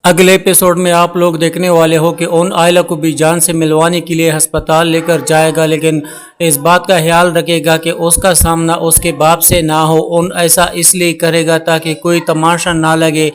اگلے ایپیسوڈ میں آپ لوگ دیکھنے والے ہو کہ اون آئلہ کو بھی جان سے ملوانے کے لیے ہسپتال لے کر جائے گا، لیکن اس بات کا خیال رکھے گا کہ اس کا سامنا اس کے باپ سے نہ ہو۔ اون ایسا اس لیے کرے گا تاکہ کوئی تماشا نہ لگے،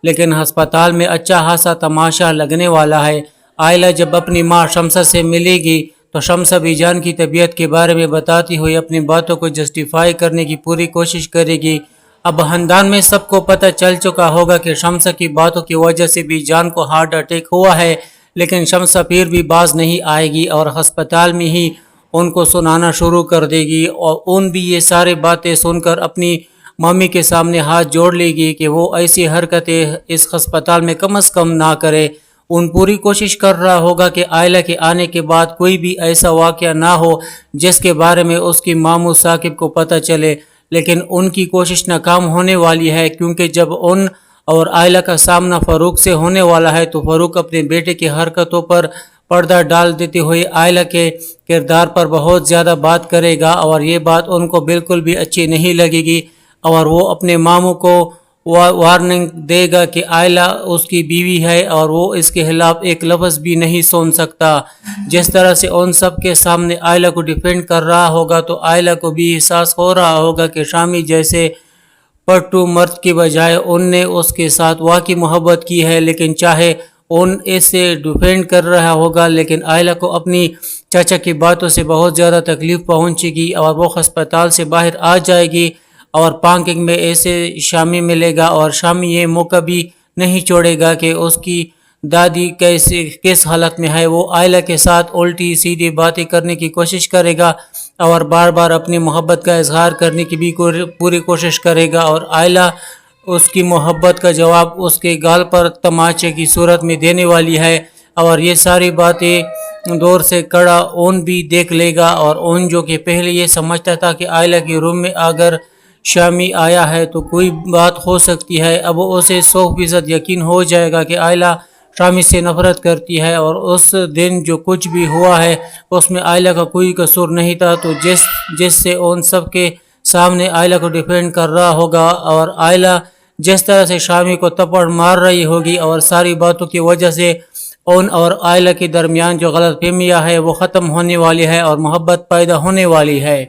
لیکن ہسپتال میں اچھا خاصا تماشا لگنے والا ہے۔ آئلہ جب اپنی ماں شمسہ سے ملے گی تو شمسہ بھی جان کی طبیعت کے بارے میں بتاتی ہوئی اپنی باتوں کو جسٹیفائی کرنے کی پوری کوشش کرے گی۔ اب خاندان میں سب کو پتہ چل چکا ہوگا کہ شمسہ کی باتوں کی وجہ سے بھی جان کو ہارٹ اٹیک ہوا ہے، لیکن شمسہ پھر بھی باز نہیں آئے گی اور ہسپتال میں ہی ان کو سنانا شروع کر دے گی، اور ان بھی یہ ساری باتیں سن کر اپنی ممی کے سامنے ہاتھ جوڑ لے گی کہ وہ ایسی حرکتیں اس ہسپتال میں کم از کم نہ کرے۔ ان پوری کوشش کر رہا ہوگا کہ آئلہ کے آنے کے بعد کوئی بھی ایسا واقعہ نہ ہو جس کے بارے میں اس کی ماموں ثاقب کو پتہ چلے، لیکن ان کی کوشش ناکام ہونے والی ہے، کیونکہ جب ان اور آئلہ کا سامنا فاروق سے ہونے والا ہے تو فاروق اپنے بیٹے کی حرکتوں پر پردہ ڈال دیتے ہوئے آئلہ کے کردار پر بہت زیادہ بات کرے گا، اور یہ بات ان کو بالکل بھی اچھی نہیں لگے گی، اور وہ اپنے ماموں کو وارننگ دے گا کہ آئلہ اس کی بیوی ہے اور وہ اس کے خلاف ایک لفظ بھی نہیں سن سکتا۔ جس طرح سے ان سب کے سامنے آئلہ کو ڈیفینڈ کر رہا ہوگا تو آئلہ کو بھی احساس ہو رہا ہوگا کہ شامی جیسے پٹو مرد کی بجائے ان نے اس کے ساتھ واقعی محبت کی ہے، لیکن چاہے ان اسے ڈیفینڈ کر رہا ہوگا لیکن آئلہ کو اپنی چاچا کی باتوں سے بہت زیادہ تکلیف پہنچے گی، اور وہ ہسپتال سے باہر آ جائے گی اور پارکنگ میں ایسے شامی ملے گا، اور شامی یہ موقع بھی نہیں چھوڑے گا کہ اس کی دادی کس حالت میں ہے۔ وہ آئلہ کے ساتھ الٹی سیدھی باتیں کرنے کی کوشش کرے گا اور بار بار اپنی محبت کا اظہار کرنے کی بھی پوری کوشش کرے گا، اور آئلہ اس کی محبت کا جواب اس کے گال پر تماچے کی صورت میں دینے والی ہے، اور یہ ساری باتیں دور سے کڑا اون بھی دیکھ لے گا، اور اون جو کہ پہلے یہ سمجھتا تھا کہ آئلہ کے روم میں اگر شامی آیا ہے تو کوئی بات ہو سکتی ہے، اب اسے 100% یقین ہو جائے گا کہ آئلہ شامی سے نفرت کرتی ہے، اور اس دن جو کچھ بھی ہوا ہے اس میں آئلہ کا کوئی قصور نہیں تھا۔ تو جس سے ان سب کے سامنے آئلہ کو ڈیفینڈ کر رہا ہوگا، اور آئلہ جس طرح سے شامی کو تپڑ مار رہی ہوگی، اور ساری باتوں کی وجہ سے ان اور آئلہ کے درمیان جو غلط فہمیاں ہے وہ ختم ہونے والی ہے اور محبت پیدا ہونے والی ہے۔